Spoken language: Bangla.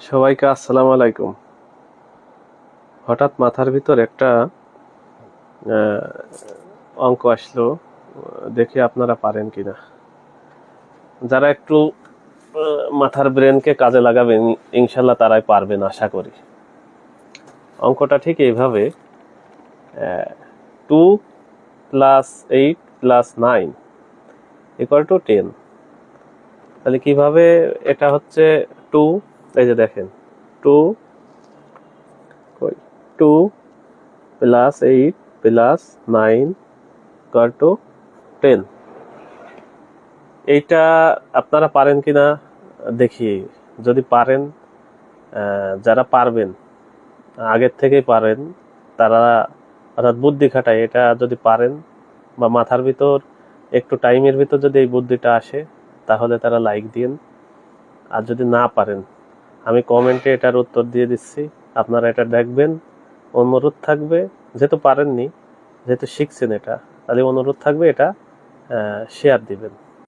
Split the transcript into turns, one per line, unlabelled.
সবাইকে আসসালামু আলাইকুম। হঠাৎ মাথার ভিতর একটা আহ, অঙ্ক আসলো, দেখি আপনারা পারেন কিনা। যারা একটু মাথার ব্রেনকে কাজে লাগাবেন ইনশাল্লাহ তারাই পারবেন আশা করি। অঙ্কটা ঠিক এইভাবে, 2+8+9 = 10। তাহলে কিভাবে এটা হচ্ছে? টু, এই যে দেখেন, টু 2+8+9 = 10। এইটা আপনারা পারেন কিনা দেখি। যদি পারেন, যারা পারবেন, আগের থেকেই পারেন, তারা অর্থাৎ বুদ্ধি খাটায় এটা যদি পারেন বা মাথার ভিতর একটু টাইমের ভিতর যদি এই বুদ্ধিটা আসে, তাহলে তারা লাইক দিন। আর যদি না পারেন, আমি কমেন্টে এটার উত্তর দিয়ে দিচ্ছি, আপনারা এটা দেখবেন। অনুরোধ থাকবে, যেহেতু পারেননি, যেহেতু শিখছেন এটা, তাহলে অনুরোধ থাকবে এটা শেয়ার দিবেন।